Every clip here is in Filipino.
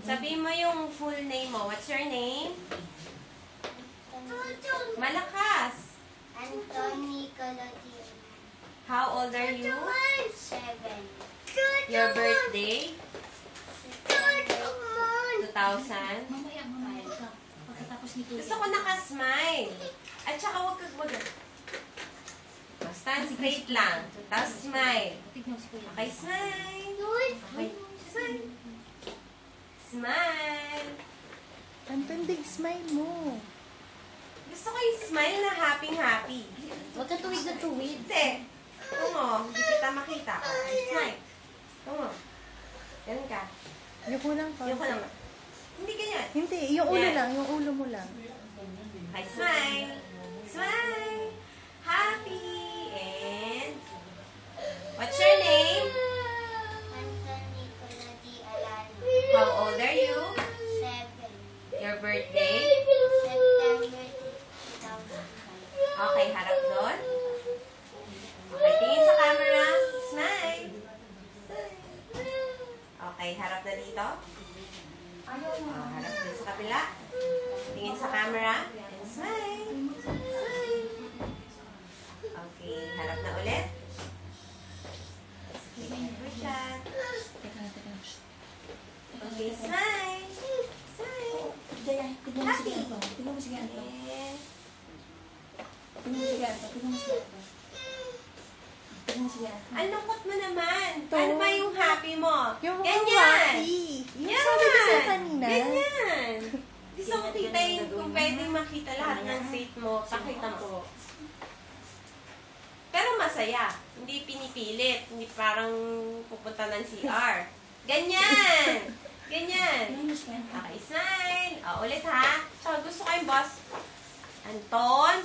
Sabihin mo yung full name mo. What's your name? Malakas. Anthony Colodino. How old are you? 7. Your birthday? 2000? Mamaya, mamaya. Pagkatapos ni Kuya. Gusto ko nakasmile. At saka huwag kang stand straight lang. Tapos smile. Tignan mo si Kuya. Okay, smile. Okay, smile. Smile. Anton, big smile mo. Gusto ko yung smile na happy-happy. Huwag ka tuwid na tuwid. Hindi. Tungo, hindi kita makita. Okay, smile. Tungo. Ganun ka. Yung lang pa. Yung ko lang. Hindi ganyan. Hindi, yung ulo Yan. lang. Yung ulo mo lang. Okay, smile. Smile. Happy. And what's your name? Anthony Colodino. How old are you? 7. Your birthday? September 2005. Okay, harap doon. Okay, tingin sa camera. Smile. Okay, harap na dito. Harap din sa kabila. Tingin sa camera. And smile. Smile. Okay, harap na ulit. Take a good shot. Okay, smile. Smile. Jaya, tignan mo si Happy. Anton. Tignan mo si Anton. And Tignan mo si Anton. Tignan mo si Anton. Tignan mo si Anton. ang lungkot mo naman. To. Ano ba yung happy mo? Yung Ganyan. happy. Yung Yan. sabi ko sa kanina. Ganyan. Gusto ko kita yung kung pwedeng makita lahat ng face mo, pakita mo. Pero masaya. Hindi pinipilit. Hindi parang pupunta ng CR. Ganyan. Ganyan. Tignan mo si Anton. Okay, smile. Ulit ha. So, gusto ko yung boss. Anton.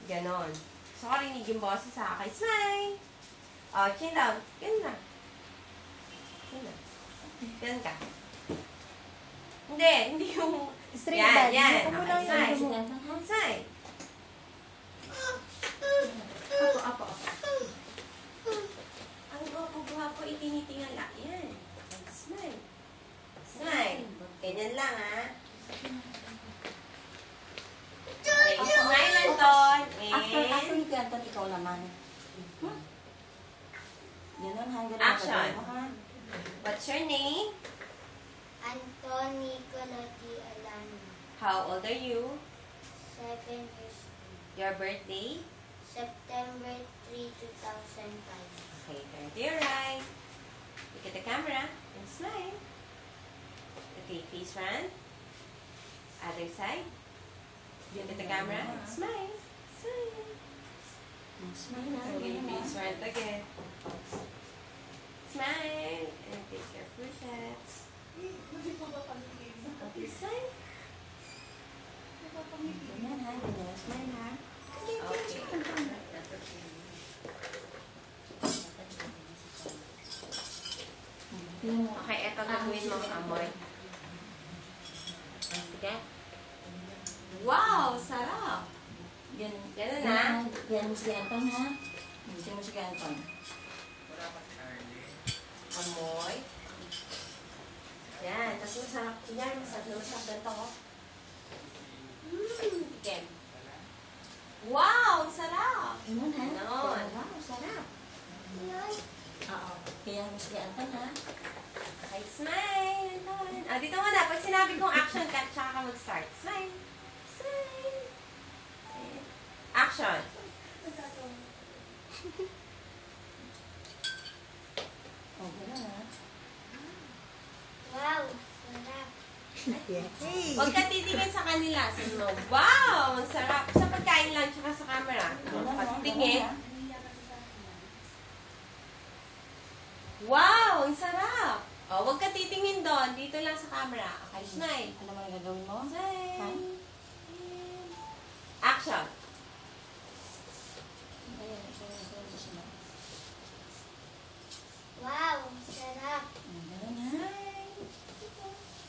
Ganon. Gusto ko rinig yung boss sa akin. Smile. Chin down. Ganun na. Ganun na. Ganun ka. Hindi yung... Straight Yan, body. yan. Huwag mo Okay, lang yung smile. ulo mo. Anton, ha? Smile. Apo. Ang gwapo-gwapo itinitingala. Yan. Smile. Smile. Ganyan lang, ha? Okay, smile, Anton. After And ni Kuya Anton, ikaw naman. Ganun ha, ganun. Action. Ganun, ha? what's your name? Anthony Colodino. How old are you? 7 years old. Your birthday? September 3, 2005. Okay, turn to your right. Look at the camera and smile. Okay, face front. Other side. Look at the camera and smile. Smile. Smile na. Okay, Ganun, ha? face front again. Smile and take your full shots. Okay, smile. Ganyan ha, ganyan. Smile ha. Okay. Tingnan mo. Okay, eto gagawin mo amoy. Sige. Wow, sarap. Ganun. Ganun na. Ganun mo si Anton ha. Tingnan mo si Anton. Amoy. Yan, tapos masarap. Yan, masarap ganito. Again. Wow, sarap. Ganun ha. Ganon. Wow, sarap. Oo. Kaya mo si Anton ha. Okay, smile. Dito muna. Pag sinabi kong action cut, tsaka ka mag-start. Smile. Smile. Action. Oh, ganun ha. Wow, sarap. Hey. Huwag ka titingin sa kanila. Sabi mo, wow, ang sarap. Sa pagkain lang, tsaka sa camera. Pagtingin. Wow, ang sarap. Huwag ka titingin doon. Dito lang sa camera. Okay, smile. Ano mo yung gagawin mo? Smile. Action. Ayan, ikaw yung susunod. Wow, sarap. Ganun ha. Smile.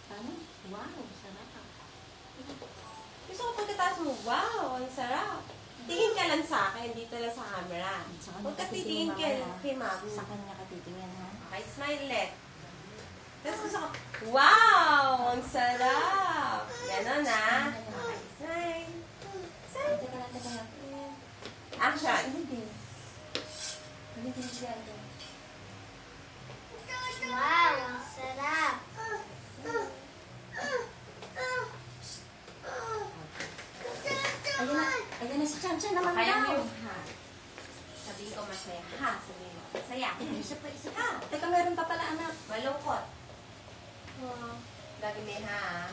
Tama? Wow, sarap. Gusto ko pagkatapos mo, wow, ang sarap. Tingin ka lang sa akin, dito lang sa camera. Huwag ka titingin kay mami. Sa kanya ka titingin ha. Okay, smile ulit. Tapos gusto ko, wow! Ganon na. Smile. Smile. Teka lang. Action. Hindi. Ulitin si Ate. Wow, ang sarap. Ayan na si Chan naman Kaya mo daw. yung ha. Sabihin ko masaya. Ha, sabihin mo. Masaya. Isa pa. Teka, meron pa pala anak. Malungkot. Lagi may ha.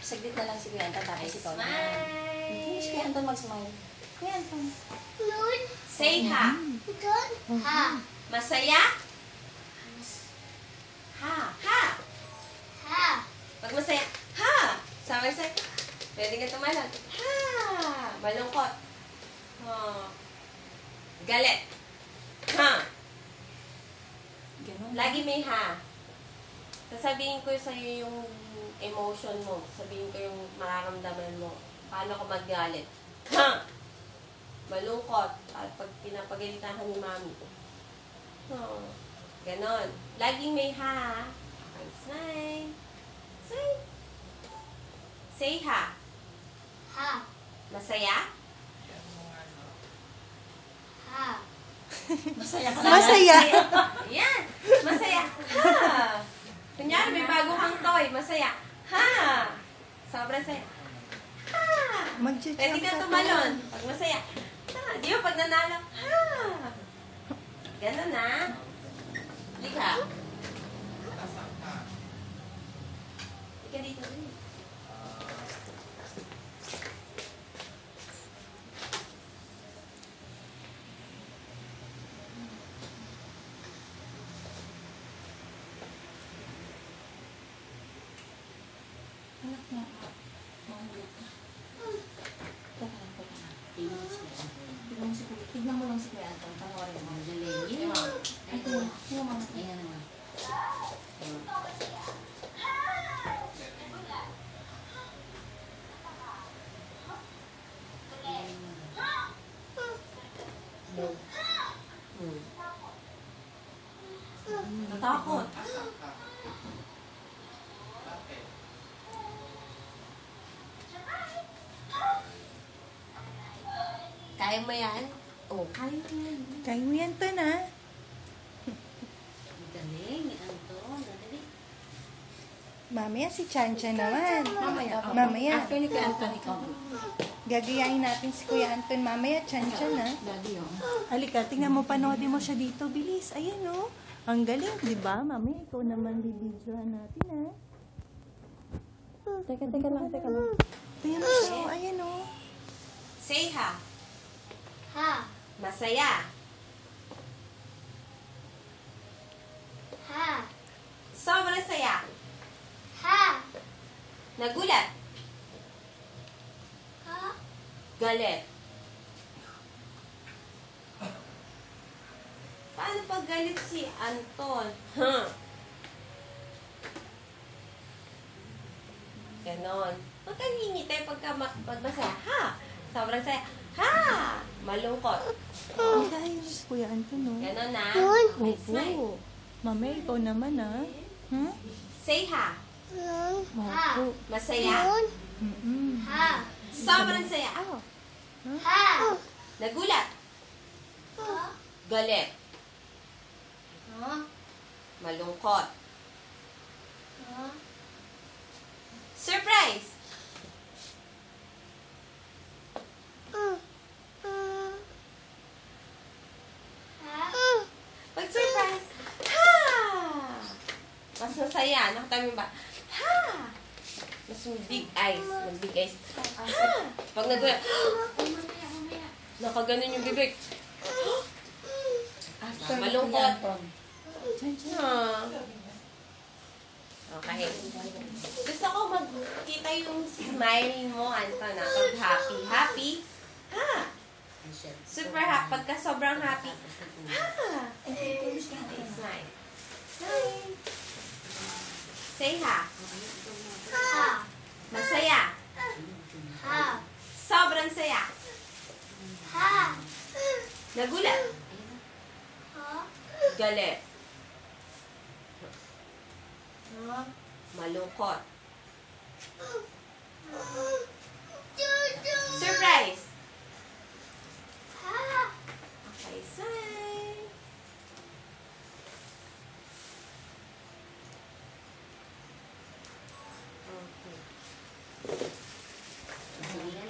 Saglit na lang si Kuya Anton, tapos ikaw na. Smile. Hindi si Kuya Anton mag-smile. Kuya Anton. Say ha. Ha. Masaya? Ha. Ha. Ha. Pag masaya, ha! Sama sa pwede ka tumalag. Ha! Malungkot. Oh. Galit. Ha! Ganun. Lagi may ha. Sasabihin ko sa'yo yung emotion mo. Sabihin ko yung mararamdaman mo. Paano ka magalit. Ha! Malungkot. At pag pinapagalitan ka ni mami. Oh. Ganon. Laging may ha. Okay, smile. Smile. Say ha. Ha. Masaya? Ha. Masaya ka. Masaya. Yan. Masaya. Ha. Kunyari, may bago kang toy. Masaya. Ha. Sobrang saya. Ha. Mag-jump Pwede ka tumalon. Pag masaya. Ha. Di ba pag nanalo? Ha. Ganon na. Lika. Lika dito. Anak niya. Mahulog ka. Teka lang. Tignan mo lang si Kuya Anton. Panoorin mo. Ay, tingnan mo. Ayan naman. Natakot. Kaya mo yan? Oo, kaya mo yan. Kaya mo yan, Ton, ha? Galing ni Anton. Dali. Mamaya si Chanchan naman. Mamaya. Mamaya. After ni Kuya Anton, ikaw. Gagayain natin si Kuya Anton. Mamaya, Chanchan, ha? Daddy, oh. Halika, tingnan mo, panoodin mo siya dito. Bilis. Ayan, oh. Ang galing, di ba? Mamaya, ikaw naman bibidyohan natin, ha? Teka lang. Tingnan mo siya, oh. Ayan, oh. Say ha. Ha. Masaya. Ha. Sobrang saya. Ha. Nagulat. Ha. Galit. Paano pag galit si Anton? Huh? Ganon. Huwag kang hingitay pag masaya. Ha? Sobrang saya. Ha? Malungkot. Ang dahil si Kuya Anton, oh. Ganon na. Okay, smile. Opo. Mamaya, ikaw naman, ha? Hmm? Say ha. Opo. Masaya. Mm-mm. Ha. Sobrang saya. Ha. Nagulat. Galit. Ha. Malungkot. Ha. Surprise. Ha. Pag surprise, ha! Mas masaya. Nakatabi ba? Ha! Mas big eyes. Mas big eyes. Ha! Pag nagulat, nakaganon yung bibig. After ni Malungkot. Kuya Anton. Ha! Okay. Gusto ko magkita yung smile mo, Anton, na pag happy. Happy? Ha! Super happy. Pagka sobrang happy, ha! Okay, smile. Smile. Say ha. Ha. Masaya. Ha. Sobrang saya. Ha. Nagulat. Ha. Galit. Malungkot. Surprise! Okay, smile. Okay.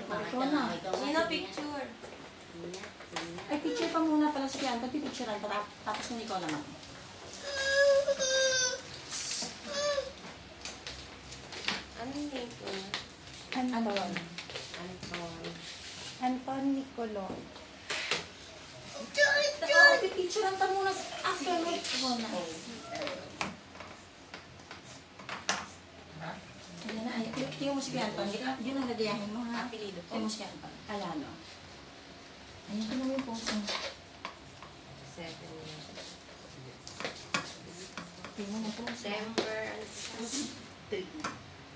Ikaw na. Sino picture? Ay, picture pa muna pala si Kianton. Pipicturean pa. Tapos nun ikaw naman. Ano yung name ko? Anton. Anton. Anton Nicolor. Oo, pipicturean pa muna. After nun, ikaw na. Ayan na, ay. Tingnan mo si Kianton. Yun ang nagayahin mo, ha? Tingnan mo si Kianton. Ayan, o. Ayan, tingnan mo yung pose mo. 7 years. Tingnan mo yung pose. December, 2010.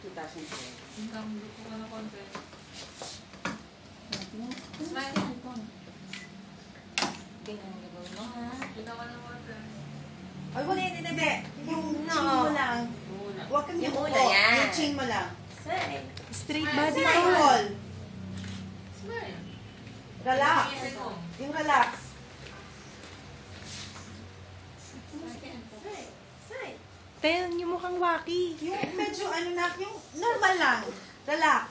Tingnan mo si Kianton. Tingnan mo yung gagawin mo, ha? Ay, wala yun, hindi. Yung No. chin mo lang. Huwag kang Yung yuko. una yan. Yung chin mo lang. Smile. Straight body Smile. roll. Relax. Yung relax. Smile. Smile. Tayo, yung mukhang waki. Yung medyo yung normal lang. Relax.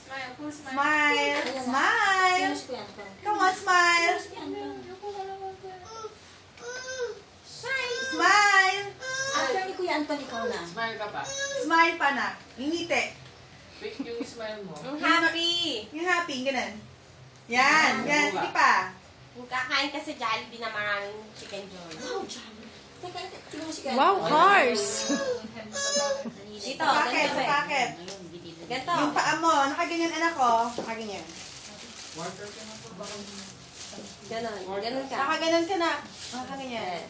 Smile. Tingnan Smile. mo si Kianton. Come on, smile. Smile. After ni Kuya Anton, ikaw na. Smile ka pa. Smile pa na. Yung ngiti. Pick yung smile mo. Yung happy. Yung happy, ganun. Yan. Yan. Sige pa. Kung kakain ka sa Jollibee na maraming chicken joy. Wow, Johnny. Teka, tingnan mo si Kianton. Wow, cars. Dito, Packet, ganito eh. packet. Ganito. Yung paa mo, nakaganyan anak ko. Nakaganyan. Water ka na po. Baka Ganon. Ganon ka. Nakaganon ka na. Nakaganyan.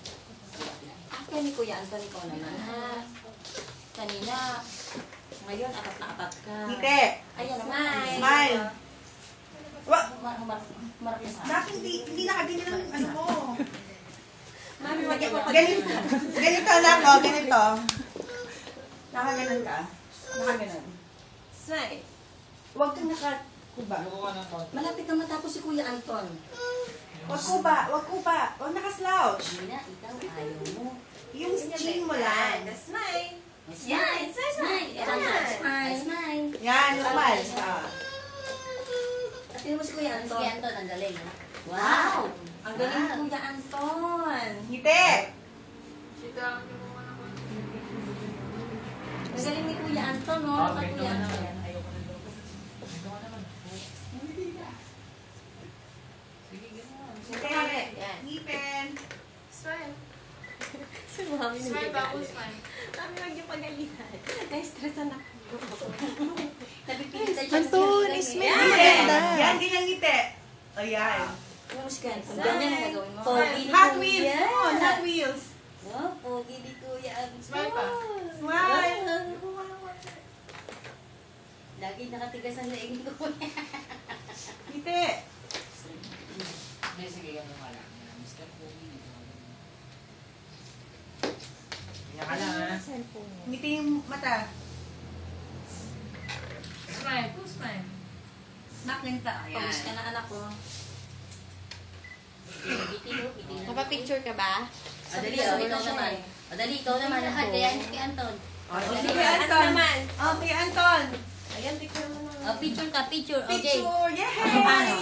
After ni Kuya Anton, ikaw naman, ha? Kanina, ngayon, atat na atat ka. Ngiti. Ayan naman. Smile. Smile. Wa- Marami sa Bakit hindi nakaganyan ang ano mo? Mami, mag-ipa Ganito. Ganito anak ko. Ganito. Nakaganon ka. Nakaganon. Smile. Huwag kang nakakuba. Ano ka ng konti? Malapit na matapos si Kuya Anton. Huwag kuba. Huwag kuba. Huwag nakaslouch. Hindi na, ikaw, ayaw mo. Yung chin mo lang. Smile. Smile, smile. Smile, smile. Yan, normal. Ah. At tingnan mo si Kuya Anton. Si Anton, ang galing. ha? Wow! Ang galing ni Kuya Anton. Ngiti. Ang galing ni Kuya Anton, no? Ah, Kay ganito Kuya ka Anton. naman. Ayoko na daw. Ganito ka naman. Sige, gano'n. Ngiti. Yan. Ngipin. Si Mami smile. Mami, huwag yung pagalitan. Na-stressan ako. Napipilitan siya. Anton, Smile. Ngiti. Yan, ganyan ngiti. Ayan. Tingnan mo si Kuya Anton. Ganyan ang gagawin mo. Pogi ni Hot Kuya. Wheels. Come on, Hot Wheels. Wow, pogi ni Kuya Anton. Smile pa. Smile. Lagi nakatigas ang leeg ni Kuya. Ngiti. Hindi, sige, gano'n ka lang. Mr. Pogi. Tingnan ka lang, ha? Ngiti yung mata. Smile. Smile. Nakita. Pawis ka na, anak ko. Mapapicture ka ba? O, dali, o, ikaw naman. O, dali, ikaw naman. Lahat, kaya kay Anton. O, sige, sige, Anton Anton. naman. Okay, Anton. Ayan, picture mo naman. O, picture ka, picture. Okay. Picture. Yay! Paano?